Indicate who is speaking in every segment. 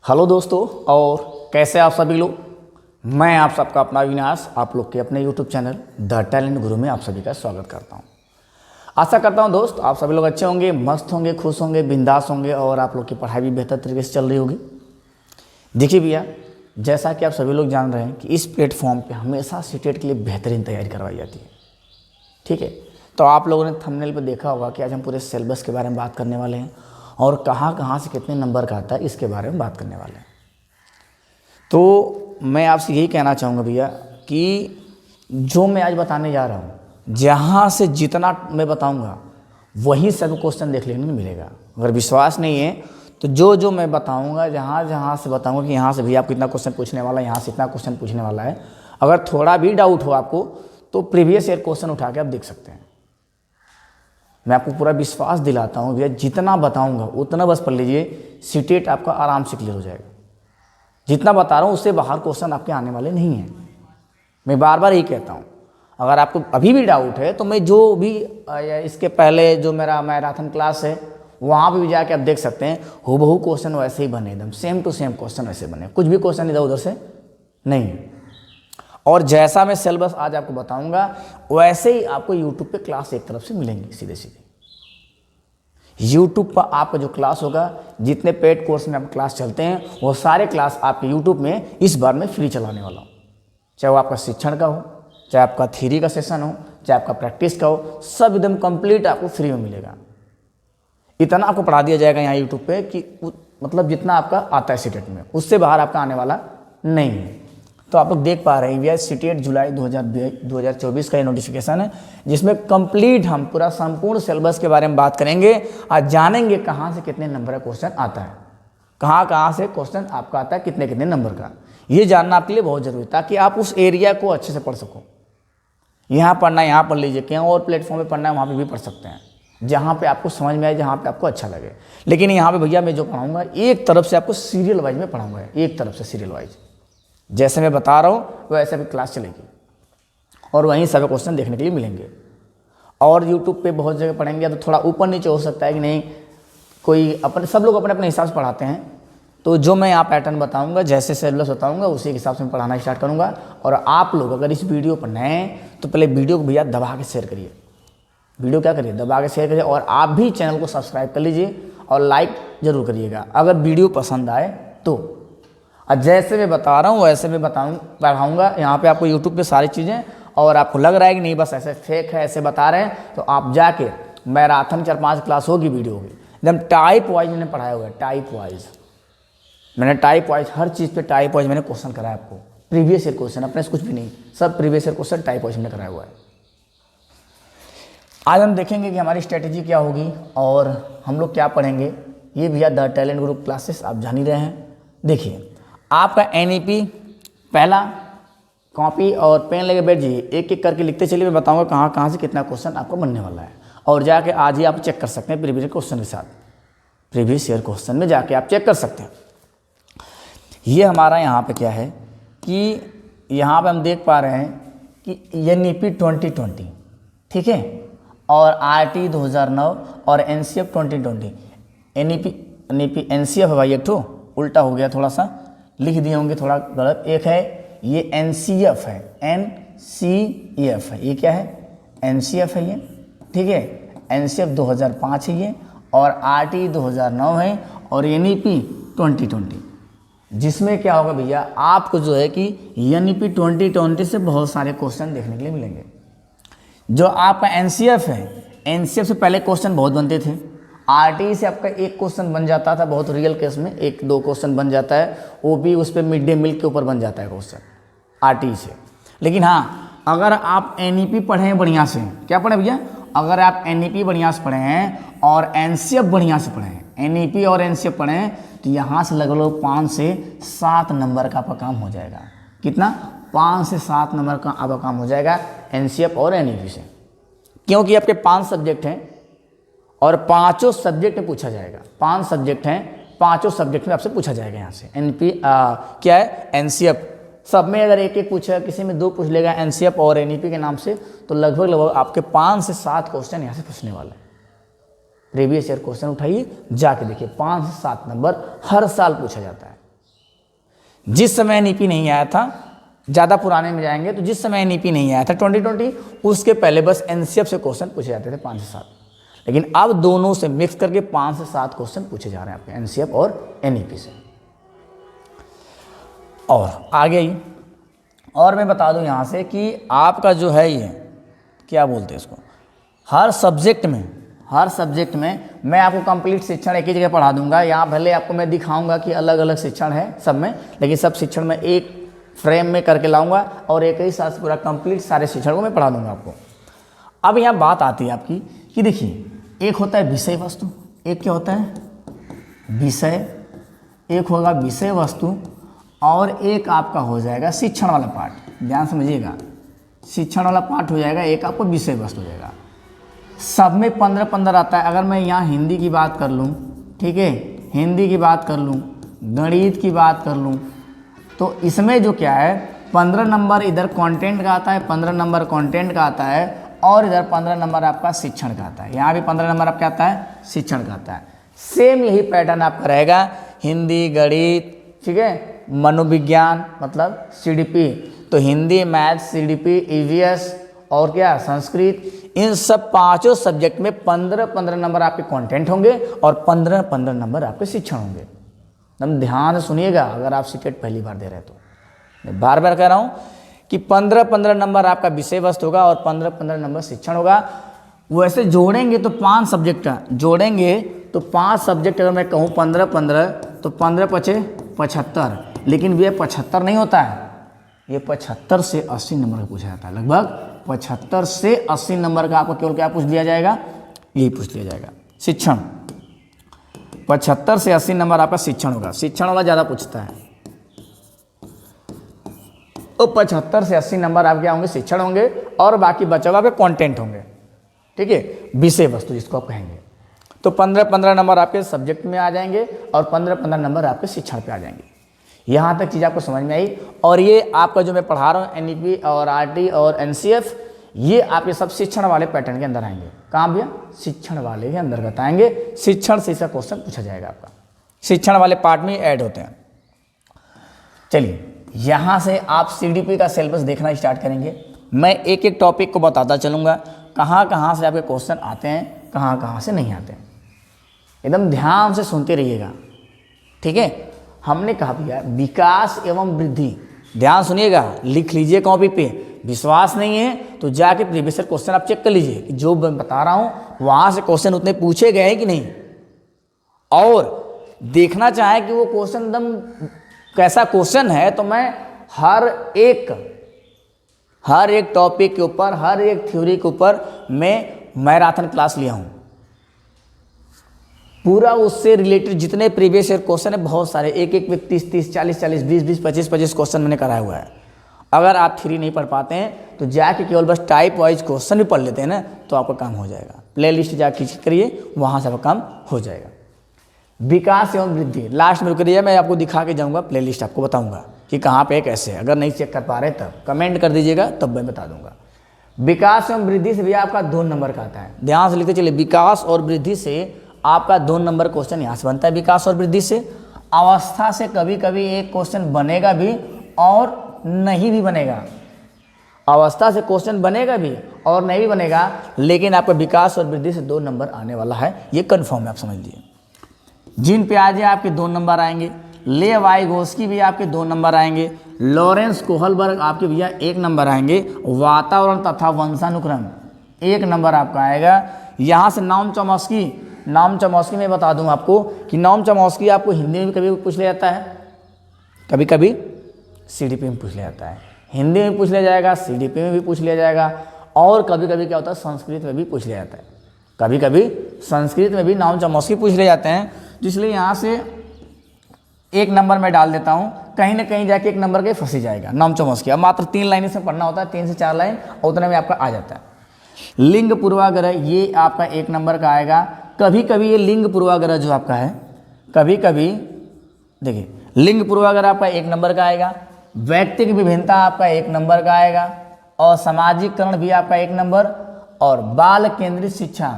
Speaker 1: Hello दोस्तों, और कैसे आप सभी लोग। मैं आप सबका अपना अविनाश आप लोग के अपने यूट्यूब चैनल द टैलेंट गुरु में आप सभी का स्वागत करता हूं। आशा करता हूं दोस्त आप सभी लोग अच्छे होंगे, मस्त होंगे, खुश होंगे, बिंदास होंगे और आप लोग की पढ़ाई भी बेहतर तरीके से चल रही होगी। देखिए भैया, जैसा कि आप सभी लोग जान रहे हैं कि इस प्लेटफॉर्म पर हमेशा सीटेट के लिए बेहतरीन तैयारी करवाई जाती है। ठीक है, तो आप लोगों ने थंबनेल पर देखा होगा कि आज हम पूरे सिलेबस के बारे में बात करने वाले हैं और कहाँ कहाँ से कितने नंबर का आता है इसके बारे में बात करने वाले हैं। तो मैं आपसे यही कहना चाहूँगा भैया कि जो मैं आज बताने जा रहा हूँ, जहाँ से जितना मैं बताऊँगा वही सब क्वेश्चन देखने को मिलेगा। अगर विश्वास नहीं है तो जो मैं बताऊँगा, जहाँ से बताऊँगा कि यहाँ से भी आप कितना क्वेश्चन पूछने वाला है, यहाँ से इतना क्वेश्चन पूछने वाला है, अगर थोड़ा भी डाउट हो आपको तो प्रीवियस ईयर क्वेश्चन उठा के आप देख सकते हैं। मैं आपको पूरा विश्वास दिलाता हूँ भैया, जितना बताऊंगा उतना बस पढ़ लीजिए, सीटेट आपका आराम से क्लियर हो जाएगा। जितना बता रहा हूँ उससे बाहर क्वेश्चन आपके आने वाले नहीं हैं। मैं बार बार यही कहता हूँ, अगर आपको अभी भी डाउट है तो मैं जो भी इसके पहले जो मेरा मैराथन क्लास है वहाँ पर भी जाके आप देख सकते हैं, हूबहू क्वेश्चन वैसे ही बने, एकदम सेम टू सेम क्वेश्चन वैसे बने, कुछ भी क्वेश्चन इधर उधर से नहीं। और जैसा मैं सिलेबस आज आपको बताऊंगा वैसे ही आपको यूट्यूब पे क्लास एक तरफ से मिलेंगी सीधे सीधे। यूट्यूब पर आपका जो क्लास होगा, जितने पेड कोर्स में आप क्लास चलते हैं वो सारे क्लास आपके यूट्यूब में इस बार मैं फ्री चलाने वाला हूँ। चाहे वो आपका शिक्षण का हो, चाहे आपका थ्योरी का सेशन हो, चाहे आपका प्रैक्टिस का हो, सब एकदम कंप्लीट आपको फ्री में मिलेगा। इतना आपको पढ़ा दिया जाएगा यहाँ यूट्यूब पे कि मतलब जितना आपका आता है सीटेट में उससे बाहर आपका आने वाला नहीं है। तो आप लोग देख पा रहे हैं भैया, सीटेट जुलाई 2024 का ये नोटिफिकेशन है, जिसमें कंप्लीट हम पूरा संपूर्ण सिलेबस के बारे में बात करेंगे और जानेंगे कहाँ से कितने नंबर का क्वेश्चन आता है, कहाँ से क्वेश्चन आपका आता है, कितने कितने नंबर का। ये जानना आपके लिए बहुत जरूरी है ताकि आप उस एरिया को अच्छे से पढ़ सको। यहाँ पढ़ना है यहाँ पढ़ लीजिए, कहीं और प्लेटफॉर्म पर पढ़ना है वहाँ पर भी पढ़ सकते हैं, जहाँ पे आपको समझ में आए, जहाँ पे आपको अच्छा लगे। लेकिन यहाँ पे भैया मैं जो पढ़ाऊँगा एक तरफ से आपको सीरियल वाइज में पढ़ाऊँगा, एक तरफ से सीरियल वाइज जैसे मैं बता रहा हूँ वैसे भी क्लास चलेगी और वहीं सभी क्वेश्चन देखने के लिए मिलेंगे। और यूट्यूब पे बहुत जगह पढ़ेंगे तो थोड़ा ऊपर नीचे हो सकता है कि नहीं, कोई अपने सब लोग अपने अपने हिसाब से पढ़ाते हैं। तो जो मैं यहाँ पैटर्न बताऊँगा, जैसे सिलेबस बताऊँगा उसी के हिसाब से मैं पढ़ाना स्टार्ट करूँगा। और आप लोग अगर इस वीडियो पर नए हैं तो पहले वीडियो को भैया दबा के शेयर करिए, वीडियो क्या करिए दबा के शेयर करिए, और आप भी चैनल को सब्सक्राइब कर लीजिए और लाइक ज़रूर करिएगा अगर वीडियो पसंद आए तो। और जैसे मैं बता रहा हूँ वैसे मैं पढ़ाऊँगा यहाँ पे आपको यूट्यूब पे सारी चीज़ें। और आपको लग रहा है कि नहीं बस ऐसे फेक है, ऐसे बता रहे हैं, तो आप जाके मैराथन 4-5 क्लास होगी, वीडियो होगी, एकदम टाइप वाइज मैंने पढ़ाया हुआ है। टाइप वाइज मैंने टाइप वाइज हर चीज़ पे टाइप वाइज मैंने क्वेश्चन कराया आपको, प्रीवियस ईयर क्वेश्चन, अपने से कुछ भी नहीं, सब previous year question type wise मैंने कराया हुआ है। आज हम देखेंगे कि हमारी स्ट्रेटेजी क्या होगी और हम लोग क्या पढ़ेंगे। ये भैया द टैलेंट ग्रुप क्लासेस आप जान ही रहे हैं। देखिए, आपका NEP पहला कॉपी और पेन लेके बैठ जाइए, एक एक करके लिखते चलिए, मैं बताऊंगा कहाँ से कितना क्वेश्चन आपको बनने वाला है। और जाके आज ही आप चेक कर सकते हैं प्रीवियस क्वेश्चन के साथ, प्रीवियस ईयर क्वेश्चन में जाके आप चेक कर सकते हैं। ये हमारा यहाँ पे क्या है कि यहाँ पे हम देख पा रहे हैं कि NEP 2020, ठीक है, और RT 2009 और NCF 2020। NEP NCF है भाई, एक ठो उल्टा हो गया, थोड़ा सा लिख दिए होंगे, थोड़ा गलत। एक है ये NCF है, NCF है, ये क्या है NCF है ये, ठीक है, NCF 2005 है ये, और RT 2009 है, और NEP 2020, जिसमें क्या होगा भैया आपको जो है कि NEP 2020 से बहुत सारे क्वेश्चन देखने के लिए मिलेंगे। जो आपका NCF है, NCF से पहले क्वेश्चन बहुत बनते थे, RT से आपका एक क्वेश्चन बन जाता था, बहुत रियल केस में 1-2 क्वेश्चन बन जाता है, वो भी उस पर मिड डे मील के ऊपर बन जाता है क्वेश्चन RT से। लेकिन हाँ, अगर आप NEP पढ़े हैं बढ़िया से, क्या पढ़े भैया, अगर आप NEP बढ़िया से पढ़े हैं और NCF बढ़िया से पढ़े हैं, NEP और NCF पढ़े हैं, तो यहाँ से लगभग 5 से 7 नंबर का आपका काम हो जाएगा। कितना? 5 से 7 नंबर का आपका काम हो जाएगा NCF और NEP से, क्योंकि आपके 5 सब्जेक्ट हैं और 5 सब्जेक्ट में पूछा जाएगा। 5 सब्जेक्ट हैं, 5 सब्जेक्ट में आपसे पूछा जाएगा। यहाँ से NP क्या है NCF, सब में अगर एक एक पूछेगा, किसी में 2 पूछ लेगा NCF और NEP के नाम से, तो लगभग आपके 5 से 7 क्वेश्चन यहाँ से पूछने वाला है। प्रीवियस ईयर क्वेश्चन उठाइए, जाके देखिए, 5 से 7 नंबर हर साल पूछा जाता है। जिस समय एनईपी नहीं आया था, ज़्यादा पुराने में जाएंगे तो जिस समय एनईपी नहीं आया था 2020, उसके पहले बस एनसीएफ से क्वेश्चन पूछे जाते थे 5 से 7, लेकिन अब दोनों से मिक्स करके 5 से 7 क्वेश्चन पूछे जा रहे हैं आपके एनसीएफ और एनईपी से। और आगे ही और मैं बता दूं यहाँ से कि आपका जो है ये क्या बोलते हैं इसको, हर सब्जेक्ट में मैं आपको कंप्लीट शिक्षण एक ही जगह पढ़ा दूंगा। यहाँ भले आपको मैं दिखाऊंगा कि अलग अलग शिक्षण है सब में, लेकिन सब शिक्षण में एक फ्रेम में करके लाऊंगा और एक ही साथ पूरा कंप्लीट सारे शिक्षण को मैं पढ़ा दूंगा आपको। अब यहाँ बात आती है आपकी कि देखिए, एक होता है विषय वस्तु, एक क्या होता है विषय, एक होगा विषय वस्तु और एक आपका हो जाएगा शिक्षण वाला पार्ट। ध्यान समझिएगा, शिक्षण वाला पार्ट हो जाएगा, एक आपको विषय वस्तु हो जाएगा। सब में 15-15 आता है। अगर मैं यहाँ हिंदी की बात कर लूँ, ठीक है, हिंदी की बात कर लूँ, गणित की बात कर लूँ, तो इसमें जो क्या है 15 नंबर इधर कंटेंट का आता है, 15 नंबर कंटेंट का आता है और इधर 15 नंबर आपका शिक्षण का आता है। यहाँ भी 15 नंबर आपका आता है, शिक्षण का आता है। सेम यही पैटर्न आपका रहेगा, हिंदी, गणित, ठीक है, मनोविज्ञान मतलब सीडीपी, तो हिंदी, मैथ, सीडीपी, ईवीएस और क्या संस्कृत, इन सब 5 सब्जेक्ट में 15-15 नंबर आपके कंटेंट होंगे और 15-15 नंबर आपके शिक्षण होंगे। एकदम ध्यान से सुनिएगा अगर आप सीटेट पहली बार दे रहे हैं तो। मैं बार बार कह रहा हूँ कि 15-15 नंबर आपका विषय वस्तु होगा और 15-15 नंबर शिक्षण होगा। वैसे जोड़ेंगे तो 5 सब्जेक्ट जोड़ेंगे तो 5 सब्जेक्ट अगर मैं कहूँ 15-15 तो 15×5 = 75, लेकिन ये 75 नहीं होता है, ये 75 से 80 नंबर का पूछा जाता है। लगभग 75 से 80 नंबर का आपको केवल क्या पूछ लिया जाएगा, यही पूछ लिया जाएगा शिक्षण। 75 से 80 नंबर आपका शिक्षण होगा, शिक्षण वाला ज़्यादा पूछता है। तो 75 से 80 नंबर आपके होंगे शिक्षण होंगे और बाकी बचा हुआ आपके कंटेंट होंगे, ठीक है, विषय वस्तु जिसको आप कहेंगे। तो 15-15 नंबर आपके सब्जेक्ट में आ जाएंगे और 15-15 नंबर आपके शिक्षण पे आ जाएंगे। यहाँ तक चीज़ आपको समझ में आई। और ये आपका जो मैं पढ़ा रहा हूँ एनईपी और आरटी और एनसीएफ, ये आपके सब शिक्षण वाले पैटर्न के अंदर आएंगे। कहाँ भैया, शिक्षण वाले के अंतर्गत आएंगे, शिक्षण से इसका क्वेश्चन पूछा जाएगा आपका, शिक्षण वाले पार्ट में ऐड होते हैं। चलिए यहाँ से आप सीडीपी का सिलेबस देखना स्टार्ट करेंगे। मैं एक एक टॉपिक को बताता चलूँगा, कहाँ कहाँ से आपके क्वेश्चन आते हैं, कहाँ कहाँ से नहीं आते हैं। एकदम ध्यान से सुनते रहिएगा, ठीक है। हमने कहा भैया विकास एवं वृद्धि, ध्यान सुनिएगा, लिख लीजिए कॉपी पे। विश्वास नहीं है तो जाके प्रीवियस क्वेश्चन आप चेक कर लीजिए कि जो मैं बता रहा हूँ वहाँ से क्वेश्चन उतने पूछे गए हैं कि नहीं, और देखना चाहे कि वो क्वेश्चन एकदम कैसा क्वेश्चन है, तो मैं हर एक टॉपिक के ऊपर, हर एक थ्योरी के ऊपर मैं मैराथन क्लास लिया हूँ। पूरा उससे रिलेटेड जितने प्रीवियस ईयर क्वेश्चन है बहुत सारे, एक एक में 30-30, 40-40, 20-20, 25-25 क्वेश्चन मैंने कराया हुआ है। अगर आप थ्योरी नहीं पढ़ पाते हैं तो जाके केवल बस टाइप वाइज क्वेश्चन भी पढ़ लेते हैं ना, तो आपका काम हो जाएगा। प्ले लिस्ट जाके करिए, वहाँ से आपका काम हो जाएगा। विकास एवं वृद्धि लास्ट में रुकिए, मैं आपको दिखा के जाऊँगा, प्ले लिस्ट आपको बताऊँगा कि कहाँ पे कैसे है। अगर नहीं चेक कर पा रहे तब कमेंट कर दीजिएगा, तब मैं बता दूँगा। विकास एवं वृद्धि से भी आपका 2 नंबर का आता है, ध्यान से लिखते चलिए। विकास और वृद्धि से आपका 2 नंबर क्वेश्चन यहाँ से बनता है। विकास और वृद्धि से अवस्था से कभी कभी एक क्वेश्चन बनेगा भी और नहीं भी बनेगा। अवस्था से क्वेश्चन बनेगा भी और नहीं भी बनेगा, लेकिन आपका विकास और वृद्धि से 2 नंबर आने वाला है, ये कन्फर्म है, आप समझ लीजिए। जिन प्याजे आपके 2 नंबर आएंगे, ले वाइगोस्की भी आपके 2 नंबर आएंगे, लॉरेंस कोहलबर्ग आपके भैया 1 नंबर आएंगे, वातावरण तथा वंशानुक्रम 1 नंबर आपका आएगा। यहाँ से नाम चॉम्स्की में बता दूं आपको कि नाम चॉम्स्की आपको हिंदी में भी कभी पूछ लिया जाता है, कभी कभी सीडीपी में पूछ लिया जाता है। हिंदी में पूछ लिया जाएगा, सीडीपी में भी पूछ लिया जाएगा, और कभी कभी क्या होता है संस्कृत में भी पूछ लिया जाता है। कभी कभी संस्कृत में भी नाम चॉम्स्की पूछ लिए जाते हैं, इसलिए यहाँ से 1 नंबर में डाल देता हूँ, कहीं ना कहीं जाके 1 नंबर के फंसी जाएगा नाम चॉम्स्की। अब मात्र 3 लाइन इसमें पढ़ना होता है, 3 से 4 लाइन, उतने में आपका आ जाता है। लिंग पूर्वाग्रह ये आपका 1 नंबर का आएगा। कभी कभी ये लिंग पूर्वाग्रह जो आपका है, कभी कभी देखिए लिंग पूर्वाग्रह आपका 1 नंबर का आएगा। व्यक्तिक विभिन्नता आपका 1 नंबर का आएगा, और सामाजिकरण भी आपका 1 नंबर, और बाल केंद्रित शिक्षा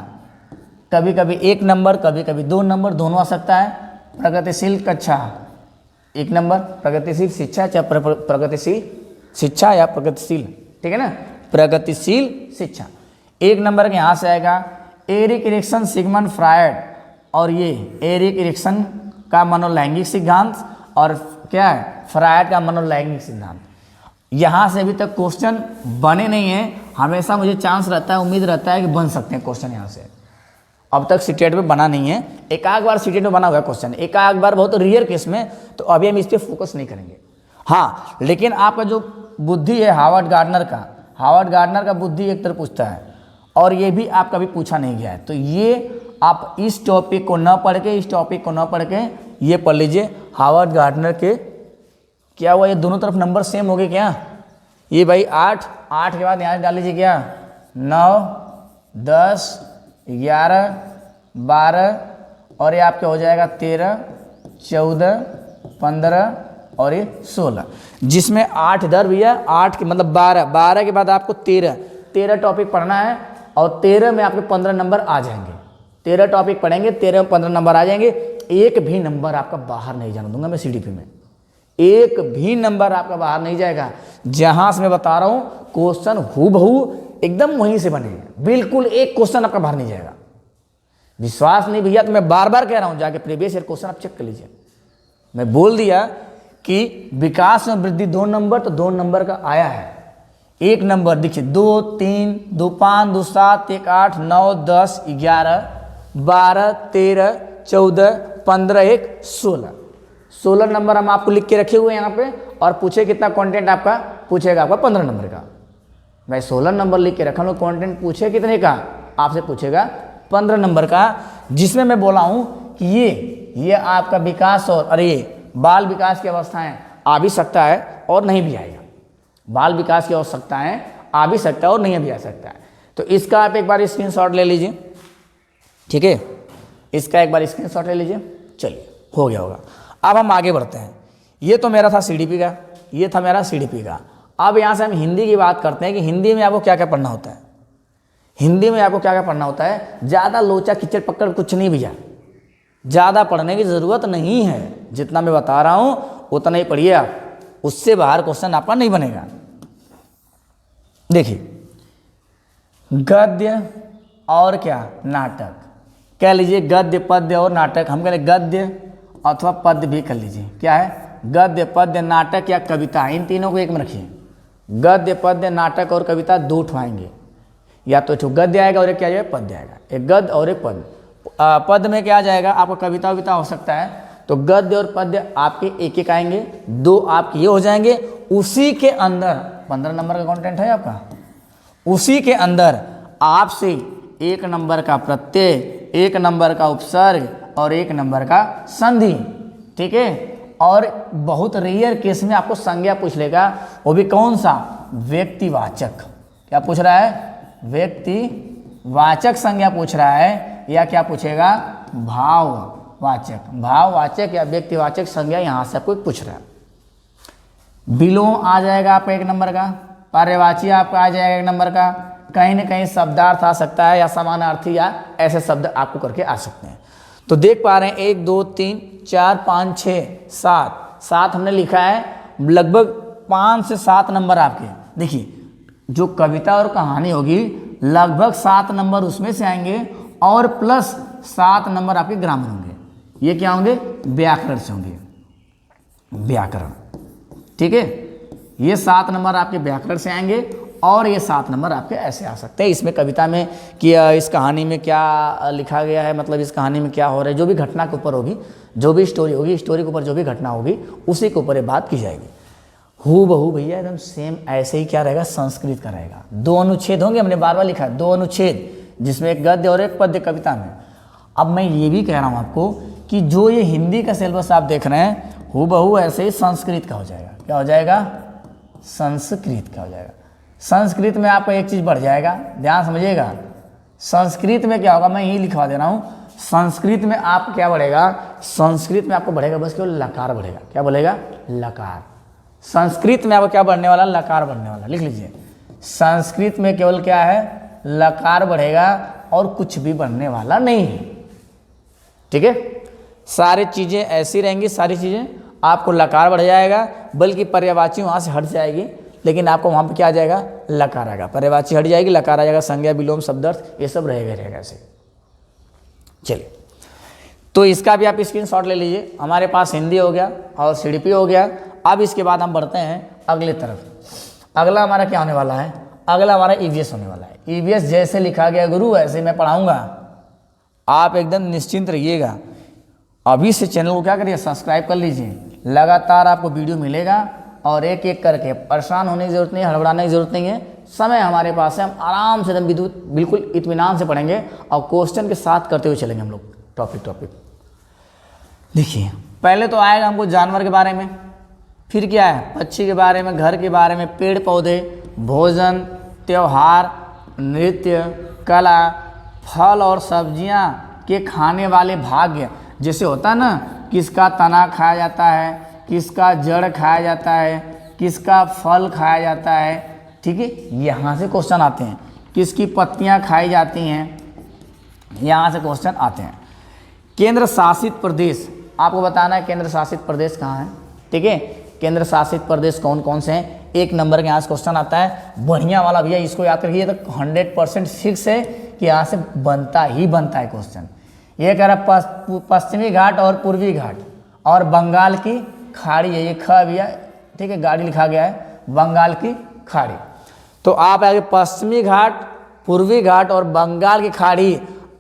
Speaker 1: कभी कभी 1 नंबर, कभी कभी 2 नंबर, दोनों आ सकता है। प्रगतिशील कक्षा 1 नंबर प्रगतिशील शिक्षा चाहे प्रगतिशील शिक्षा या प्रगतिशील, ठीक है ना, प्रगतिशील शिक्षा। 1 नंबर के यहाँ से आएगा एरिक इरिक्सन सिगमंड फ्रायड, और ये एरिक इरिक्सन का मनोलैंगिक सिद्धांत और क्या है फ्रायड का मनोलैंगिक सिद्धांत। यहाँ से अभी तक क्वेश्चन बने नहीं हैं, हमेशा मुझे चांस रहता है, उम्मीद रहता है कि बन सकते हैं क्वेश्चन यहाँ से। अब तक सीटेट में बना नहीं है, एक आध बार सीटेट में बना हुआ है क्वेश्चन, एक आध बार बहुत रेयर केस में, तो अभी हम इस पर फोकस नहीं करेंगे। हाँ, लेकिन आपका जो बुद्धि है हार्वर्ड गार्डनर का बुद्धि एक तरह पूछता है, और ये भी आपका भी पूछा नहीं गया है, तो ये आप इस टॉपिक को न पढ़ के ये पढ़ लीजिए हार्वर्ड गार्डनर के। क्या हुआ, ये दोनों तरफ नंबर सेम हो गए क्या? ये भाई 8 के बाद यहाँ डाल लीजिए क्या 9 10 11 12, और ये आपका हो जाएगा 13 14 15 और ये 16, जिसमें 8 इधर भी है, 8 के मतलब 12 के बाद आपको 13 टॉपिक पढ़ना है, और 13 में आपके 15 नंबर आ जाएंगे। 13 टॉपिक पढ़ेंगे, 13 में 15 नंबर आ जाएंगे। एक भी नंबर आपका बाहर नहीं जाने दूंगा मैं सीडीपी में, एक भी नंबर आपका बाहर नहीं जाएगा। जहां से मैं बता रहा हूं क्वेश्चन हूबहू एकदम वहीं से बने हैं, बिल्कुल एक क्वेश्चन आपका बाहर नहीं जाएगा। विश्वास नहीं भैया तो मैं बार बार कह रहा हूं, जाके प्रीवियस ईयर क्वेश्चन आप चेक कर लीजिए। मैं बोल दिया कि विकास में वृद्धि 2 नंबर, तो 2 नंबर का आया है। 1 नंबर देखिए 2 3 2 5 2 7 1 8 9 10 11 12 13 14 15 1 16 नंबर हम आपको लिख के रखे हुए हैं यहाँ पे, और पूछे कितना कंटेंट आपका, पूछेगा आपका 15 नंबर का। मैं 16 नंबर लिख के रखा हूँ, कंटेंट पूछे कितने का, आपसे पूछेगा 15 नंबर का, जिसमें मैं बोला हूँ कि ये आपका विकास और अरे बाल विकास की अवस्थाएं आ भी सकता है और नहीं भी आएगा। बाल विकास की आवश्यकताएं आ भी सकता है और नहीं भी आ सकता है। तो इसका आप एक बार स्क्रीनशॉट ले लीजिए, ठीक है, इसका एक बार स्क्रीनशॉट ले लीजिए। चलिए हो गया होगा। अब हम आगे बढ़ते हैं। ये तो मेरा था सीडीपी का, ये था मेरा सीडीपी का। अब यहाँ से हम हिंदी की बात करते हैं कि हिंदी में आपको क्या क्या पढ़ना होता है। हिंदी में आपको क्या क्या पढ़ना होता है, ज़्यादा लोचा किचड़ पकड़ कुछ नहीं भैया, ज़्यादा पढ़ने की ज़रूरत नहीं है। जितना मैं बता रहा हूँ उतना ही पढ़िए आप, उससे बाहर क्वेश्चन आपका नहीं बनेगा। देखिए गद्य और क्या नाटक, कह लीजिए गद्य पद्य और नाटक, हम कह रहे गद्य अथवा पद्य भी कर लीजिए। क्या है, गद्य पद्य नाटक या कविता, इन तीनों को एक में रखिए। गद्य पद्य नाटक और कविता 2 उठवाएंगे, या तो एक गद्य आएगा और एक क्या जाएगा पद्य आएगा, एक गद्य और एक पद्य। पद में क्या आ जाएगा आपका, कविता विता हो सकता है, तो गद्य और पद्य आपके एक एक आएंगे, 2 आपके ये हो जाएंगे। उसी के अंदर 15 नंबर का कंटेंट है आपका, उसी के अंदर आपसे 1 नंबर का प्रत्यय, 1 नंबर का उपसर्ग और 1 नंबर का संधि, ठीक है। और बहुत रेयर केस में आपको संज्ञा पूछ लेगा, वो भी कौन सा, व्यक्तिवाचक। क्या पूछ रहा है, व्यक्तिवाचक संज्ञा पूछ रहा है, या क्या पूछेगा, भाववाचक। भाववाचक या व्यक्तिवाचक संज्ञा यहाँ से आपको पूछ रहा है। विलोम आ जाएगा आपका 1 नंबर का, पर्यायवाची आपका आ जाएगा 1 नंबर का, कहीं ना कहीं शब्दार्थ आ सकता है या समानार्थी या ऐसे शब्द आपको करके आ सकते हैं। तो देख पा रहे हैं 1 2 3 4 5 6 7 हमने लिखा है, लगभग 5 से 7 नंबर आपके। देखिए जो कविता और कहानी होगी लगभग 7 नंबर उसमें से आएंगे, और प्लस 7 नंबर आपके ग्रामर होंगे। ये क्या होंगे, व्याकरण से होंगे, व्याकरण, ठीक है। ये 7 नंबर आपके व्याकरण से आएंगे, और ये 7 नंबर आपके ऐसे आ सकते हैं। इसमें कविता में कि इस कहानी में क्या लिखा गया है, मतलब इस कहानी में क्या हो रहा है, जो भी घटना के ऊपर होगी, जो भी स्टोरी होगी, स्टोरी के ऊपर जो भी घटना होगी उसी के ऊपर ये बात की जाएगी। हूबहू भैया एकदम सेम ऐसे ही क्या रहेगा, संस्कृत का रहेगा। 2 अनुच्छेद होंगे, हमने बार बार लिखा 2 अनुच्छेद, जिसमें एक गद्य और एक पद्य कविता में। अब मैं ये भी कह रहा हूँ आपको कि जो ये हिंदी का सिलेबस आप देख रहे हैं हूबहू ऐसे ही संस्कृत का हो जाएगा। क्या हो जाएगा, संस्कृत का हो जाएगा। संस्कृत में आपका एक चीज़ बढ़ जाएगा, ध्यान समझिएगा। संस्कृत में क्या होगा, मैं यही लिखवा दे रहा हूँ, संस्कृत में आप क्या बढ़ेगा, संस्कृत में आपको बढ़ेगा बस केवल लकार बढ़ेगा। क्या बढ़ेगा, लकार। संस्कृत में आपको क्या बढ़ने वाला, लकार बढ़ने वाला, लिख लीजिए। संस्कृत में केवल क्या है, लकार बढ़ेगा और कुछ भी बढ़ने वाला नहीं है, ठीक है। सारी चीज़ें ऐसी रहेंगी, सारी चीज़ें आपको लकार बढ़ जाएगा, बल्कि पर्यायवाची वहाँ से हट जाएगी, लेकिन आपको वहाँ पे क्या आ जाएगा, लकार आएगा। पर्यायवाची हट जाएगी, लकार आ जाएगा, संज्ञा विलोम शब्दार्थ ये सब रहेगा ऐसे। चलिए, तो इसका भी आप स्क्रीनशॉट ले लीजिए। हमारे पास हिंदी हो गया और सीडीपी हो गया। अब इसके बाद हम बढ़ते हैं अगले तरफ। अगला हमारा क्या होने वाला है, अगला हमारा ईवीएस होने वाला है। ईवीएस जैसे लिखा गया गुरु वैसे मैं पढ़ाऊंगा, आप एकदम निश्चिंत रहिएगा। अभी से चैनल को क्या करिए, सब्सक्राइब कर लीजिए, लगातार आपको वीडियो मिलेगा और एक एक करके, परेशान होने की जरूरत नहीं है, हड़बड़ाने की जरूरत नहीं है। समय हमारे पास है, हम आराम से एकदम विद्युत बिल्कुल इत्मीनान से पढ़ेंगे और क्वेश्चन के साथ करते हुए चलेंगे हम लोग टॉपिक। देखिए, पहले तो आएगा हमको जानवर के बारे में, फिर क्या है, पक्षी के बारे में, घर के बारे में, पेड़ पौधे, भोजन, त्यौहार, नृत्य, कला, फल और सब्जियां के खाने वाले भाग्य। जैसे होता है ना, किसका तना खाया जाता है, किसका जड़ खाया जाता है, किसका फल खाया जाता है, ठीक है, यहाँ से क्वेश्चन आते हैं। किसकी पत्तियाँ खाई जाती हैं, यहाँ से क्वेश्चन आते हैं। केंद्र शासित प्रदेश, आपको बताना है केंद्र शासित प्रदेश कहाँ है, ठीक है। केंद्र शासित प्रदेश कौन कौन से हैं, 1 नंबर के यहाँ से क्वेश्चन आता है, बढ़िया वाला भैया, इसको याद रखिए, तो 100% फिक्स है कि यहाँ से बनता ही बनता है क्वेश्चन। ये कह रहा पश्चिमी घाट और पूर्वी घाट और बंगाल की खाड़ी है, ये ख भैया, ठीक है, गाड़ी लिखा गया है, बंगाल की खाड़ी। तो आप आगे पश्चिमी घाट, पूर्वी घाट और बंगाल की खाड़ी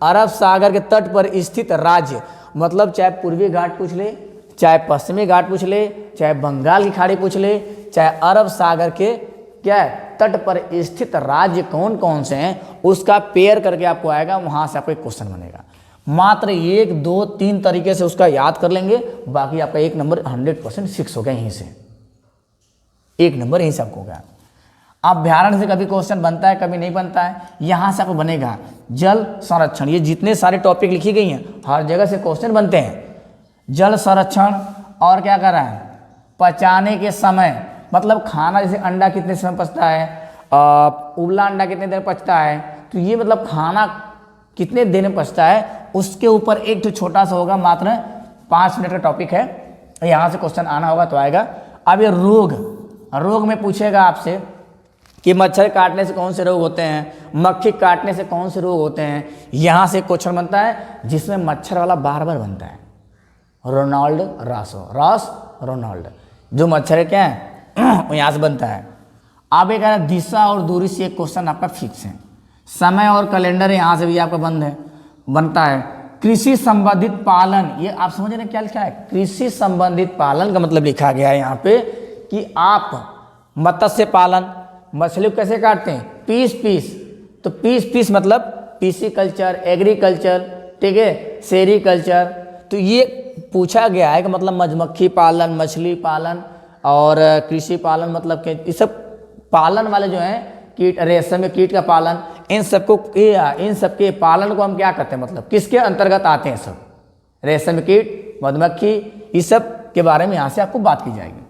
Speaker 1: अरब सागर के तट पर स्थित राज्य, मतलब चाहे पूर्वी घाट पूछ ले, चाहे पश्चिमी घाट पूछ ले, चाहे बंगाल की खाड़ी पूछ ले, चाहे अरब सागर के क्या है तट पर स्थित राज्य कौन कौन से हैं, उसका पेयर करके आपको आएगा, वहां से आपको एक क्वेश्चन बनेगा। मात्र 1, 2, 3 तरीके से उसका याद कर लेंगे, बाकी आपका 1 नंबर 100% फिक्स हो गया, यहीं से 1 नंबर यहीं से आपको होगा। अभ्यारण्य से कभी क्वेश्चन बनता है, कभी नहीं बनता है, यहाँ से आपको बनेगा जल संरक्षण। ये जितने सारे टॉपिक लिखी गई हैं हर जगह से क्वेश्चन बनते हैं। जल संरक्षण और क्या कर रहा है, पचाने के समय, मतलब खाना, जैसे अंडा कितने समय पचता है, उबला अंडा कितने देर पचता है, तो ये मतलब खाना कितने देर में पचता है, उसके ऊपर एक तो छोटा सा होगा, मात्र 5 मिनट का टॉपिक है, यहाँ से क्वेश्चन आना होगा तो आएगा। अब ये रोग में पूछेगा आपसे कि मच्छर काटने से कौन से रोग होते हैं, मक्खी काटने से कौन से रोग होते हैं, यहाँ से क्वेश्चन बनता है, जिसमें मच्छर वाला बार बार बनता है, रोनाल्ड रॉस रोनाल्ड, जो मच्छर है क्या है यहाँ से बनता है। अब एक है दिशा और दूरी से एक क्वेश्चन आपका फिक्स है। समय और कैलेंडर यहाँ से भी आपका बनता है। कृषि संबंधित पालन, ये आप समझ रहे हैं क्या लिखा है, कृषि संबंधित पालन का मतलब लिखा गया है यहाँ पे कि आप मत्स्य पालन, मछली को कैसे काटते हैं, पीस, तो पीस मतलब पीसीकल्चर, एग्रीकल्चर, ठीक है, सेरीकल्चर। तो ये पूछा गया है कि मतलब मधुमक्खी पालन, मछली पालन और कृषि पालन, मतलब कि ये सब पालन वाले जो हैं, कीट, रेशम कीट का पालन, इन सबके पालन को हम क्या कहते हैं, मतलब किसके अंतर्गत आते हैं सब, रेशम कीट, मधुमक्खी, इस सब के बारे में यहाँ से आपको बात की जाएगी।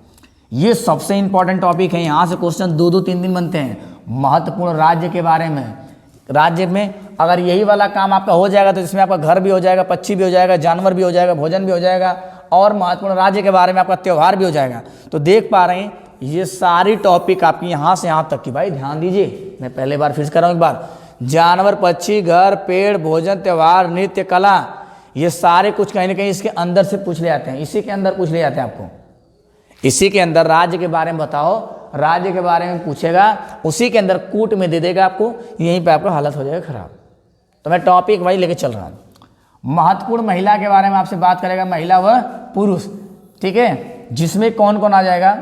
Speaker 1: ये सबसे इंपॉर्टेंट टॉपिक है, यहाँ से क्वेश्चन 2-2, 3 बनते हैं। महत्वपूर्ण राज्य के बारे में, राज्य में अगर यही वाला काम आपका हो जाएगा तो इसमें आपका घर भी हो जाएगा, पक्षी भी हो जाएगा, जानवर भी हो जाएगा, भोजन भी हो जाएगा और महत्वपूर्ण राज्य के बारे में आपका त्यौहार भी हो जाएगा। तो देख पा रहे हैं ये सारी टॉपिक आपकी यहाँ से यहाँ तक की, भाई ध्यान दीजिए, मैं पहले बार फिर कर रहा हूँ एक बार, जानवर, पक्षी, घर, पेड़, भोजन, त्यौहार, नृत्य, कला, ये सारे कुछ कहीं ना कहीं इसके अंदर से पूछ ले जाते हैं, इसी के अंदर पूछ ले जाते हैं आपको। इसी के अंदर राज्य के बारे में बताओ, राज्य के बारे में पूछेगा, उसी के अंदर कूट में दे देगा आपको, यहीं पे आपका हालत हो जाएगा खराब। तो मैं टॉपिक वही लेके चल रहा हूँ। महत्वपूर्ण महिला के बारे में आपसे बात करेगा, महिला व पुरुष, ठीक है, जिसमें कौन कौन आ जाएगा,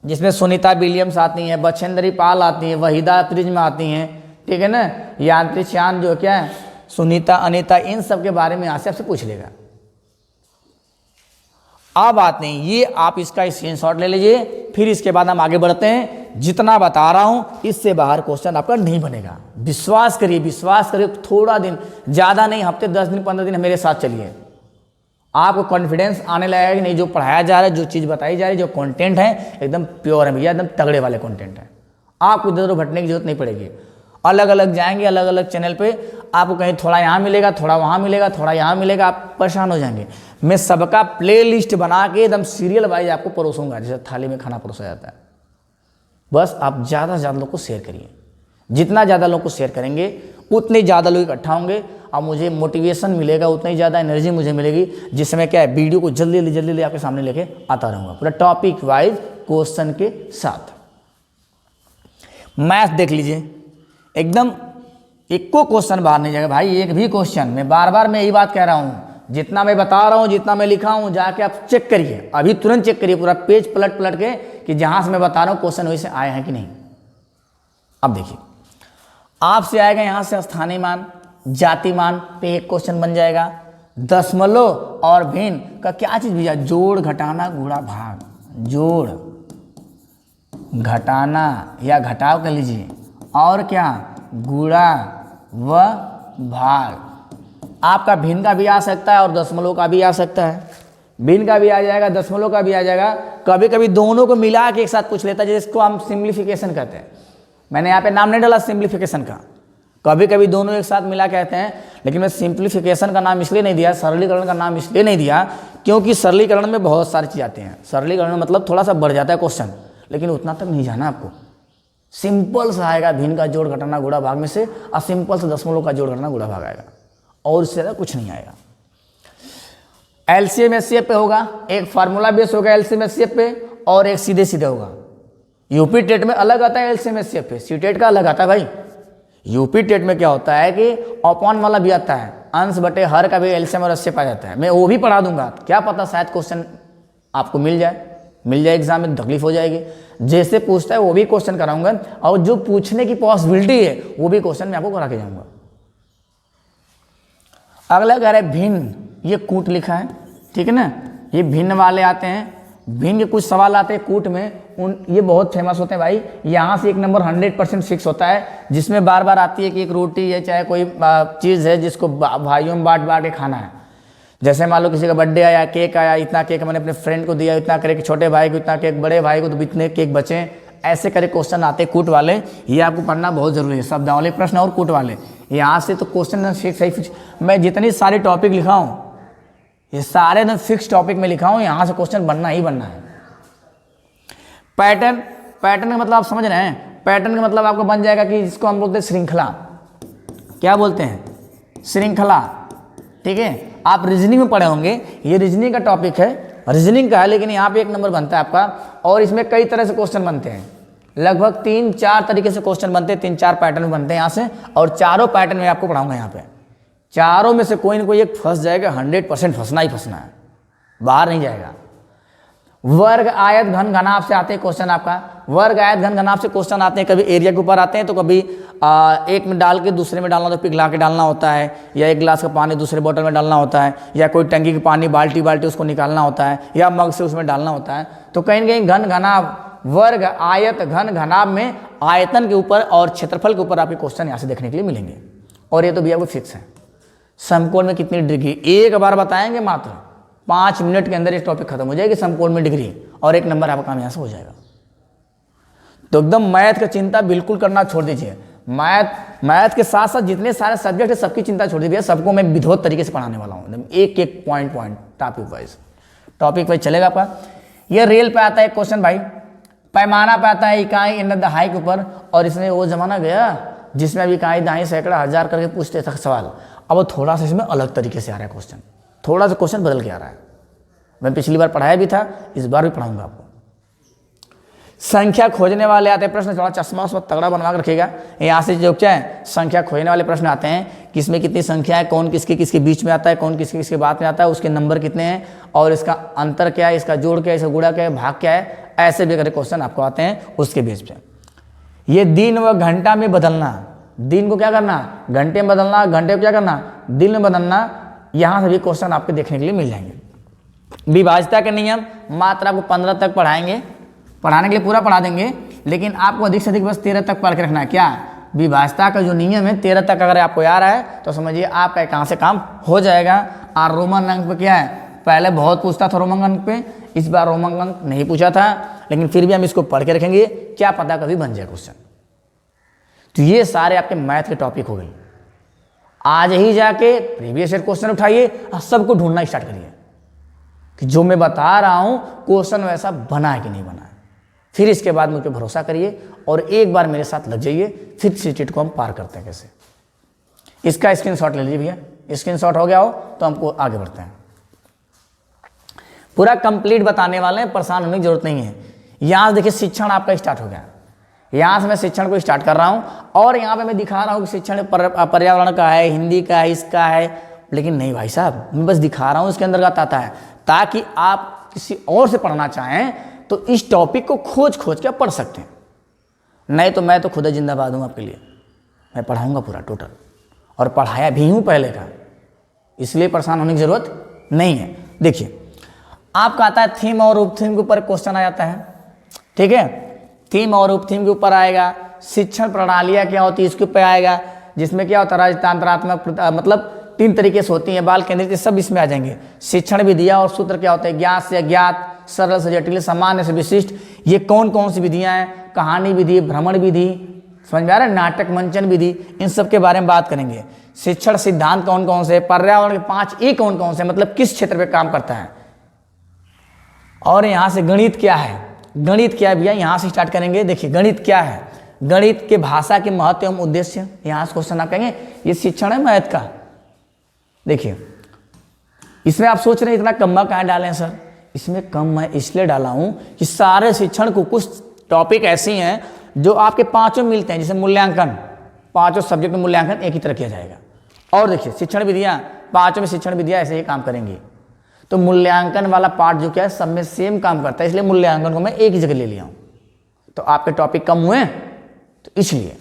Speaker 1: जिसमें सुनीता विलियम्स आती हैं, बछेंद्री पाल आती हैं, वहीदा प्रिज्म आती हैं, ठीक है ना, यांत्रिक चांद जो क्या है, सुनीता, अनीता, इन सब के बारे में यहाँ से आपसे पूछ लेगा। अब बात नहीं, ये आप इसका स्क्रीनशॉट ले लीजिए, फिर इसके बाद हम आगे बढ़ते हैं। जितना बता रहा हूं इससे बाहर क्वेश्चन आपका नहीं बनेगा, विश्वास करिए, थोड़ा दिन, ज़्यादा नहीं, हफ्ते 10 दिन 15 दिन मेरे साथ चलिए, आपको कॉन्फिडेंस आने लगेगा कि नहीं, जो पढ़ाया जा रहा है, जो चीज़ बताई जा रही है, जो कंटेंट है एकदम प्योर है भैया, एकदम तगड़े वाले कंटेंट है, आपको इधर उधर भटकने की जरूरत नहीं पड़ेगी। अलग अलग जाएंगे, अलग अलग चैनल पे आपको कहीं थोड़ा यहाँ मिलेगा, थोड़ा वहाँ मिलेगा, थोड़ा यहाँ मिलेगा, आप परेशान हो जाएंगे। मैं सबका प्ले लिस्ट बना के एकदम सीरियल वाइज आपको परोसूंगा, जैसे थाली में खाना परोसा जाता है। बस आप ज़्यादा से ज़्यादा लोग को शेयर करिए, जितना ज़्यादा लोग को शेयर करेंगे उतने ज़्यादा लोग इकट्ठा होंगे और मुझे मोटिवेशन मिलेगा, उतनी ज़्यादा एनर्जी मुझे मिलेगी, जिससे मैं क्या है वीडियो को जल्दी जल्दी आपके सामने लेके आता रहूँगा, पूरा टॉपिक वाइज क्वेश्चन के साथ। मैथ देख लीजिए, एकदम एक को क्वेश्चन बाहर नहीं जाएगा भाई, एक भी क्वेश्चन। मैं बार बार मैं यही बात कह रहा हूँ, जितना मैं बता रहा हूँ, जितना मैं लिखा हूँ, जाके आप चेक करिए, अभी तुरंत चेक करिए पूरा पेज पलट पलट के कि जहाँ से मैं बता रहा हूँ क्वेश्चन वहीं से आए हैं कि नहीं। अब देखिए, आपसे आएगा यहाँ से स्थानीय मान, जाति मान पे एक क्वेश्चन बन जाएगा। दशमलव और भिन्न का क्या चीज़ भैया, जोड़ घटाना गुणा भाग, जोड़ घटाना या घटाव कर लीजिए, और क्या गुणा व भाग। आपका भिन्न का भी आ सकता है और दशमलव का भी आ सकता है, भिन्न का भी आ जाएगा, दशमलव का भी आ जाएगा। कभी कभी दोनों को मिला के एक साथ पूछ लेता है, जिसको हम सिंप्लीफिकेशन कहते हैं। मैंने यहाँ पे नाम नहीं डाला सिंप्लीफिकेशन का, कभी कभी दोनों एक साथ मिला कहते हैं, लेकिन मैं सिंप्लीफिकेशन का नाम इसलिए नहीं दिया, सरलीकरण का नाम इसलिए नहीं दिया, क्योंकि सरलीकरण में बहुत सारी चीज़ आती हैं। सरलीकरण में मतलब थोड़ा सा बढ़ जाता है क्वेश्चन, लेकिन उतना तक नहीं जाना आपको। सिंपल सा आएगा भिन्न का जोड़ घटाना गुणा भाग में से, और सिंपल सा दशमलव का जोड़ घटाना गुणा भाग आएगा, और इससे ज़्यादा कुछ नहीं आएगा। एलसीएम एचसीएफ पे होगा, एक फार्मूला बेस होगा एलसीएम एचसीएफ पे, और एक सीधे सीधे होगा। यूपी टेट में अलग आता है एलसीएम एचसीएफ पे, सी टेट का अलग आता है भाई। यूपी टेट में क्या होता है कि अपॉन वाला भी आता है, अंश बटे हर का भी एलसीएम और एचसीएफ आ जाता है। मैं वो भी पढ़ा दूंगा, क्या पता शायद क्वेश्चन आपको मिल जाए एग्जाम में, तकलीफ हो जाएगी। जैसे पूछता है वो भी क्वेश्चन कराऊंगा, और जो पूछने की पॉसिबिलिटी है वो भी क्वेश्चन मैं आपको करा के जाऊंगा। अगला कह रहा है भिन्न, ये कूट लिखा है, ठीक है ना, ये भिन्न वाले आते हैं। भिन्न के कुछ सवाल आते हैं कूट में, ये बहुत फेमस होते हैं भाई। यहाँ से एक नंबर 100% फिक्स होता है, जिसमें बार बार आती है कि एक रोटी है चाहे कोई चीज़ है जिसको भाइयों में बांट के खाना है। जैसे मान लो किसी का बर्थडे आया, केक आया, इतना केक मैंने अपने फ्रेंड को दिया, इतना केक छोटे भाई को, इतना केक बड़े भाई को, तो इतने केक बचे। ऐसे करे क्वेश्चन आते हैं कूट वाले, ये आपको पढ़ना बहुत जरूरी है, शब्दावली प्रश्न और कूट वाले। यहाँ से तो क्वेश्चन फिक्स। मैं जितनी सारी टॉपिक लिखा हूँ, ये सारे ना फिक्स टॉपिक में लिखा हूँ, यहाँ से क्वेश्चन बनना ही बनना है। पैटर्न का मतलब आप समझ रहे हैं, पैटर्न का मतलब आपको बन जाएगा कि जिसको हम बोलते हैं श्रृंखला। क्या बोलते हैं? श्रृंखला, ठीक है। आप रीजनिंग में पढ़े होंगे, ये रीजनिंग का टॉपिक है, रीजनिंग का है, लेकिन यहाँ पे एक नंबर बनता है आपका, और इसमें कई तरह से क्वेश्चन बनते हैं, लगभग 3-4 तरीके से क्वेश्चन बनते हैं, 3-4 पैटर्न बनते हैं यहाँ से, और चारों पैटर्न में आपको पढ़ाऊंगा यहाँ पे। चारों में से कोई ना कोई एक फंस जाएगा, 100% फंसना ही फंसना है, बाहर नहीं जाएगा। वर्ग आयत घन घनाभ से आते हैं क्वेश्चन आपका, वर्ग आयत घन घनाभ से क्वेश्चन आते हैं, कभी एरिया के ऊपर आते हैं, तो कभी एक में डाल के दूसरे में डालना, तो पिघला के डालना होता है, या एक गिलास का पानी दूसरे बोतल में डालना होता है, या कोई टंकी का पानी बाल्टी उसको निकालना होता है, या मग से उसमें डालना होता है। तो कहीं ना कहीं घन घनाभ, वर्ग आयत घन घनाभ में आयतन के ऊपर और क्षेत्रफल के ऊपर आपके क्वेश्चन यहाँ से देखने के लिए मिलेंगे। और ये तो भी आपको फिक्स है। समकोण में कितनी डिग्री, एक बार बताएंगे, मात्र 5 मिनट के अंदर एक टॉपिक खत्म हो जाएगी, समकोण में डिग्री, और एक नंबर आपका काम यहाँ से हो जाएगा। तो एकदम मैथ का चिंता बिल्कुल करना छोड़ दीजिए। मैथ के साथ साथ जितने सारे सब्जेक्ट है सबकी चिंता छोड़ दीजिए, सबको मैं विधिवत तरीके से पढ़ाने वाला हूँ, एक एक पॉइंट टॉपिक वाइज चलेगा आपका। ये रेल पे आता है क्वेश्चन भाई, पैमाना पे आता है इकाई इन दहाई के ऊपर, और इसमें वो जमाना गया जिसमें अभी इकाई दहाई सैकड़ा हजार करके पूछते थे सवाल, अब वो थोड़ा सा इसमें अलग तरीके से आ रहा है क्वेश्चन, थोड़ा सा क्वेश्चन बदल के आ रहा है। मैं पिछली बार पढ़ाया भी था, इस बार भी पढ़ाऊंगा आपको। संख्या खोजने वाले आते हैं प्रश्न, थोड़ा चश्मा उस वक्त तगड़ा बनवा कर रखिएगा। यहाँ से जो क्या है, संख्या खोजने वाले प्रश्न आते हैं, किसमें कितनी संख्या है, कौन किसके किसके बीच में आता है, कौन किसके किसके बाद में आता है, उसके नंबर कितने हैं, और इसका अंतर क्या है, इसका जोड़ क्या है, इसका गुणा क्या है, भाग क्या है, ऐसे भी अगर क्वेश्चन आपको आते हैं उसके बेस पे। ये दिन व घंटा में बदलना, दिन को क्या करना, घंटे में बदलना, घंटे को क्या करना, दिन में बदलना, यहाँ से भी क्वेश्चन आपको देखने के लिए मिल जाएंगे। विभाज्यता के नियम मात्र आपको 15 तक पढ़ाएंगे, पढ़ाने के लिए पूरा पढ़ा देंगे, लेकिन आपको अधिक से अधिक बस 13 तक पढ़ के रखना है। क्या विभाज्यता का जो नियम है 13 तक अगर आपको याद है तो समझिए आपका कहाँ से काम हो जाएगा। और रोमन अंक पे क्या है, पहले बहुत पूछता था रोमन अंक पे, इस बार रोमन अंक नहीं पूछा था, लेकिन फिर भी हम इसको पढ़ के रखेंगे, क्या पता कभी बन जाए क्वेश्चन। तो ये सारे आपके मैथ के टॉपिक हो गए। आज ही जाके प्रीवियस ईयर क्वेश्चन उठाइए और सबको ढूंढना स्टार्ट करिए, कि जो मैं बता रहा हूँ क्वेश्चन वैसा बना है कि नहीं बना है। फिर इसके बाद मुझ पर भरोसा करिए और एक बार मेरे साथ लग जाइए, फिर सीटेट को हम पार करते हैं कैसे। इसका स्क्रीनशॉट ले लीजिए भैया, स्क्रीनशॉट हो गया हो तो हमको आगे बढ़ते हैं। पूरा कंप्लीट बताने वाले हैं, परेशान होने की जरूरत नहीं है। यहाँ से देखिए शिक्षण आपका स्टार्ट हो गया, यहाँ से मैं शिक्षण को स्टार्ट कर रहा हूँ और यहाँ पे मैं दिखा रहा हूँ कि शिक्षण पर्यावरण का है, हिंदी का है, इसका है, लेकिन नहीं भाई साहब, मैं बस दिखा रहा हूँ इसके अंतर्गत आता है, ताकि आप किसी और से पढ़ना चाहें तो इस टॉपिक को खोज खोज के पढ़ सकते हैं। नहीं तो मैं तो खुद जिंदाबाद हूँ आपके लिए, मैं पढ़ाऊँगा पूरा टोटल, और पढ़ाया भी हूँ पहले का, इसलिए परेशान होने की ज़रूरत नहीं है। देखिए आपका आता है थीम और उप थीम के ऊपर क्वेश्चन आ जाता है, ठीक है, थीम और उप थीम के ऊपर आएगा। शिक्षण प्रणालियाँ क्या होती है इसके ऊपर आएगा, जिसमें क्या होता है राजतंत्रात्मक, मतलब 3 तरीके से होती हैं, बाल केंद्रित, सब इसमें आ जाएंगे। शिक्षण विधियाँ और सूत्र क्या होते हैं, ज्ञात से अज्ञात, सरल से जटिल, सामान्य से विशिष्ट, ये कौन कौन सी विधियाँ हैं, कहानी विधि, भ्रमण विधि, समझ में आ रहा है, नाटक मंचन विधि, इन सब के बारे में बात करेंगे। शिक्षण सिद्धांत कौन कौन से, पर्यावरण के 5 ई कौन कौन से, मतलब किस क्षेत्र पे काम करता है। और यहाँ से गणित क्या है, गणित क्या है भैया, यहाँ से स्टार्ट करेंगे। देखिए गणित क्या है, गणित के भाषा के महत्व एवं उद्देश्य, यहाँ से क्वेश्चन आप कहेंगे ये शिक्षण है मैथ का। देखिए इसमें आप सोच रहे हैं इतना कम कहाँ डालें सर, इसमें कम मैं इसलिए डाला हूँ कि सारे शिक्षण को कुछ टॉपिक ऐसी हैं जो आपके 5 मिलते हैं, जैसे मूल्यांकन, 5 सब्जेक्ट में मूल्यांकन एक ही तरह किया जाएगा। और देखिए शिक्षण विधियाँ, 5 में शिक्षण विधियाँ ऐसे ही काम करेंगी, तो मूल्यांकन वाला पार्ट जो क्या है सब में सेम काम करता है, इसलिए मूल्यांकन को मैं एक ही जगह ले लिया हूँ। तो आपके टॉपिक कम हुए तो इसलिए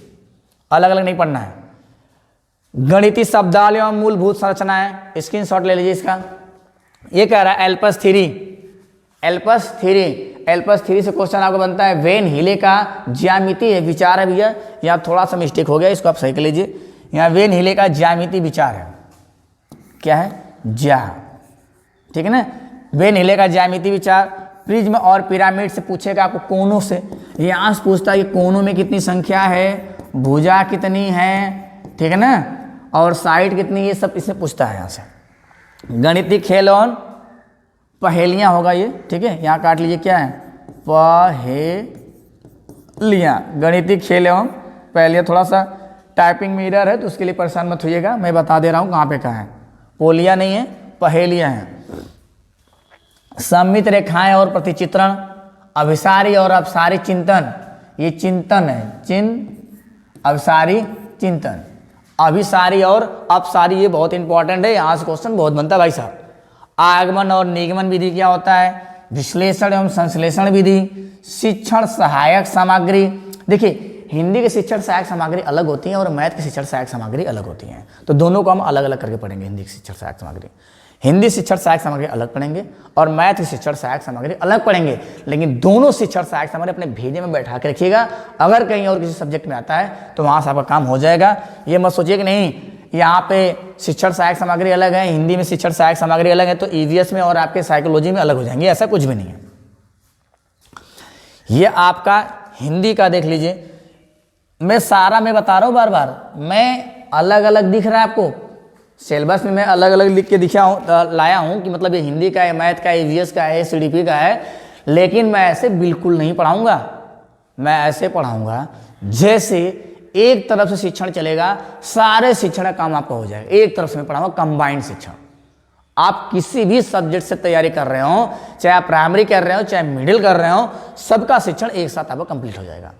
Speaker 1: अलग अलग नहीं पढ़ना है। गणितीय शब्दावली एवं मूलभूत संरचनाएं, स्क्रीनशॉट ले लीजिए इसका। ये कह रहा है Alps theory, Alps theory, Alps theory से क्वेश्चन आपको बनता है वेन हीले का ज्यामिति है विचार है भैया, यहाँ थोड़ा सा मिस्टेक हो गया, इसको आप सही कर लीजिए। यहाँ वेन हीले का ज्यामिति विचार है, क्या है, ज्या, ठीक है ना, वेन हीले का ज्यामिति विचार। प्रिज्म और पिरामिड से पूछेगा आपको कोनों से, यहाँ से पूछता है कि कोनों में कितनी संख्या है, भुजा कितनी है, ठीक है ना, और साइड कितनी, ये सब इसमें पूछता है यहाँ से। गणितीय खेल और पहेलियाँ होगा ये, ठीक है, यहाँ काट लीजिए, क्या है, पहेलियाँ, गणितीय खेल एवं पहेलियाँ। थोड़ा सा टाइपिंग में एरर है तो उसके लिए परेशान मत होइएगा, मैं बता दे रहा हूँ कहाँ पे कहाँ है, पोलिया नहीं है, पहेलियाँ हैं। सममित रेखाएं और प्रतिचित्रण, अभिसारी और अपसारी चिंतन, ये चिंतन है, अभिसारी चिंतन, अभिसारी और अपसारी, ये बहुत इंपॉर्टेंट है, यहाँ से क्वेश्चन बहुत बनता है भाई साहब। आगमन और निगमन विधि क्या होता है, विश्लेषण एवं संश्लेषण विधि, शिक्षण सहायक सामग्री। देखिए हिंदी की शिक्षण सहायक सामग्री अलग होती है और मैथ की शिक्षण सहायक सामग्री अलग होती है, तो दोनों को हम अलग अलग करके पढ़ेंगे। हिंदी की शिक्षण सहायक सामग्री, हिंदी शिक्षण सहायक सामग्री अलग पढ़ेंगे और मैथ की शिक्षण सहायक सामग्री अलग पढ़ेंगे, लेकिन दोनों शिक्षण सहायक सामग्री अपने भेजे में बैठा के रखिएगा। अगर कहीं और किसी सब्जेक्ट में आता है तो वहाँ से आपका काम हो जाएगा। ये मत सोचिए कि नहीं यहाँ पे शिक्षण सहायक सामग्री अलग है, हिंदी में शिक्षण सहायक सामग्री अलग है, तो ईवीएस में और आपके साइकोलॉजी में अलग हो जाएंगे, ऐसा कुछ भी नहीं है। ये आपका हिंदी का देख लीजिए, मैं सारा मैं बता रहा हूँ बार बार, मैं अलग अलग दिख रहा है आपको, सिलेबस में मैं अलग अलग लिख के लाया हूँ कि मतलब ये हिंदी का है, मैथ का है, ईवीएस का है, सीडीपी का है, लेकिन मैं ऐसे बिल्कुल नहीं पढ़ाऊँगा। मैं ऐसे पढ़ाऊँगा जैसे एक तरफ से शिक्षण चलेगा, सारे शिक्षण का काम आपका हो जाएगा। एक तरफ से मैं पढ़ाऊँगा कंबाइंड शिक्षण। आप किसी भी सब्जेक्ट से तैयारी कर रहे हो, चाहे आप प्राइमरी कर रहे हो चाहे मिडिल कर रहे हो, सबका शिक्षण एक साथ आपका कंप्लीट हो जाएगा।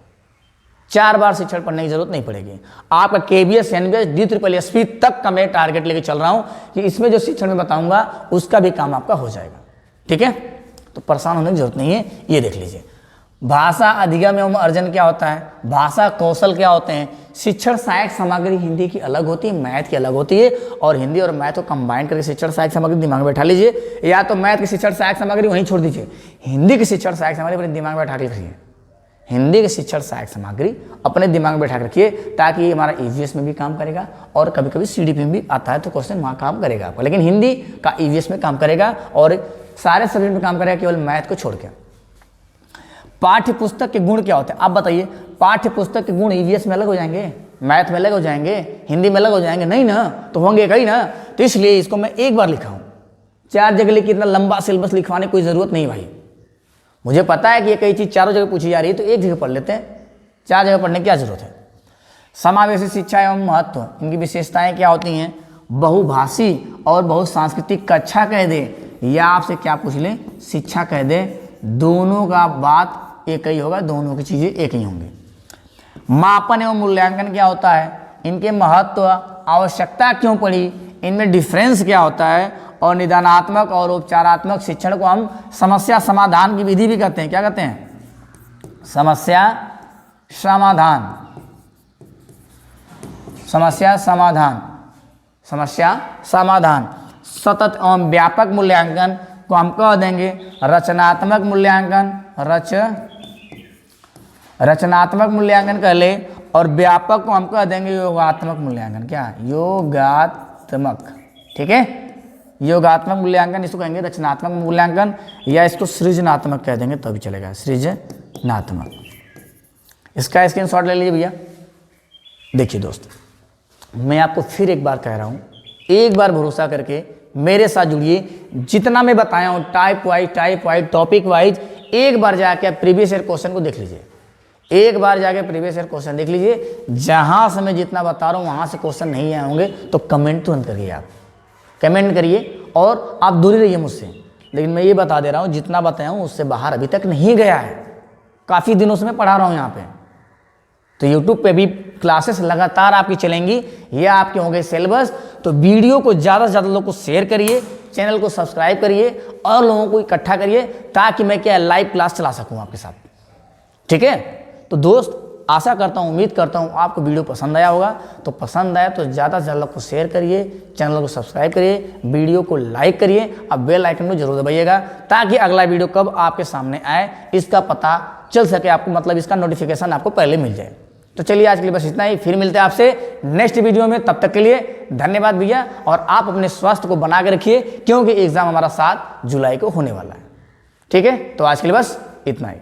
Speaker 1: 4 बार शिक्षण पढ़ने की जरूरत नहीं पड़ेगी। आपका केबीएस, एनबीएस, DSSP तक का मैं टारगेट लेके चल रहा हूं कि इसमें जो शिक्षण में बताऊंगा उसका भी काम आपका हो जाएगा, ठीक है, तो परेशान होने की जरूरत नहीं है। ये देख लीजिए, भाषा अधिगम एवं अर्जन क्या होता है, भाषा कौशल क्या होते हैं। शिक्षण सहायक सामग्री हिंदी की अलग होती है, मैथ की अलग होती है, और हिंदी और मैथ को कंबाइन करके शिक्षण सहायक सामग्री दिमाग में बैठा लीजिए, या तो मैथ की शिक्षण सहायक सामग्री वहीं छोड़ दीजिए, हिंदी की शिक्षण सहायक सामग्री अपने दिमाग में बैठा के रखिए। हिंदी की शिक्षण सहायक सामग्री अपने दिमाग में बैठा रखिए, ताकि ये हमारा ईवीएस में भी काम करेगा और कभी कभी सीडीपी में भी आता है तो क्वेश्चन वहाँ काम करेगा आपका, लेकिन हिंदी का ईवीएस में काम करेगा और सारे सब्जेक्ट में काम करेगा, केवल मैथ को छोड़ के। पाठ्य पुस्तक के गुण क्या होते हैं आप बताइए। पाठ्य पुस्तक के गुण ईवीएस में अलग हो जाएंगे, मैथ में अलग हो जाएंगे, हिंदी में अलग हो जाएंगे, नहीं ना, तो होंगे कहीं ना। तो इसलिए इसको मैं एक बार लिखा हूँ, 4 जगह लिखी, इतना लंबा सिलेबस लिखवाने की कोई ज़रूरत नहीं भाई। मुझे पता है कि ये कई चीज़ चारों जगह पूछी जा रही है, तो एक जगह पढ़ लेते हैं, 4 जगह पढ़ने की क्या जरूरत है। समावेशी शिक्षा एवं महत्व, इनकी विशेषताएं क्या होती हैं। बहुभाषी और बहुसांस्कृतिक कक्षा कह दे या आपसे क्या पूछ ले, शिक्षा कह दे, दोनों का बात एक ही होगा, दोनों की चीज़ें एक ही होंगी। मापन एवं मूल्यांकन क्या होता है, इनके महत्व, आवश्यकता क्यों पड़ी, इनमें डिफरेंस क्या होता है, और निदानात्मक और उपचारात्मक शिक्षण को हम समस्या समाधान की विधि भी कहते हैं। क्या कहते हैं, समस्या समाधान, समस्या समाधान, समस्या समाधान। सतत एवं व्यापक मूल्यांकन को हम कह देंगे रचनात्मक मूल्यांकन, रचनात्मक मूल्यांकन कह ले, और व्यापक को हम कह देंगे योगात्मक मूल्यांकन। क्या, योगात्मक, ठीक है, योगात्मक मूल्यांकन इसको कहेंगे, रचनात्मक मूल्यांकन, या इसको सृजनात्मक कह देंगे तो भी चलेगा, सृजनात्मक। इसका स्क्रीनशॉट ले लीजिए भैया। देखिए दोस्त, मैं आपको फिर एक बार कह रहा हूँ, एक बार भरोसा करके मेरे साथ जुड़िए। जितना मैं बताया हूँ टाइप वाइज टॉपिक वाइज, एक बार जाके आप प्रीवियस ईयर क्वेश्चन को देख लीजिए, एक बार जाके प्रीवियस ईयर क्वेश्चन देख लीजिए। जहाँ से मैं जितना बता रहा हूँ वहाँ से क्वेश्चन नहीं आए होंगे तो कमेंट तुरंत करिए, आप कमेंट करिए, और आप दूरी रहिए मुझसे। लेकिन मैं ये बता दे रहा हूँ, जितना बताया हूँ उससे बाहर अभी तक नहीं गया है। काफ़ी दिनों से मैं पढ़ा रहा हूँ यहाँ पे, तो यूट्यूब पे भी क्लासेस लगातार आपकी चलेंगी, ये आपके होंगे सिलेबस। तो वीडियो को ज़्यादा से ज़्यादा लोगों को शेयर करिए, चैनल को सब्सक्राइब करिए, और लोगों को इकट्ठा करिए, ताकि मैं क्या लाइव क्लास चला सकूँ आपके साथ, ठीक है। तो दोस्त, आशा करता हूँ, उम्मीद करता हूँ आपको वीडियो पसंद आया होगा। तो पसंद आया तो ज़्यादा से ज़्यादा लोग को शेयर करिए, चैनल को सब्सक्राइब करिए, वीडियो को लाइक करिए, अब बेल आइकन को जरूर दबाइएगा, ताकि अगला वीडियो कब आपके सामने आए इसका पता चल सके आपको, मतलब इसका नोटिफिकेशन आपको पहले मिल जाए। तो चलिए आज के लिए बस इतना ही, फिर मिलते हैं आपसे नेक्स्ट वीडियो में। तब तक के लिए धन्यवाद भैया, और आप अपने स्वास्थ्य को बना के रखिए, क्योंकि एग्जाम हमारा 7 जुलाई को होने वाला है, ठीक है। तो आज के लिए बस इतना ही।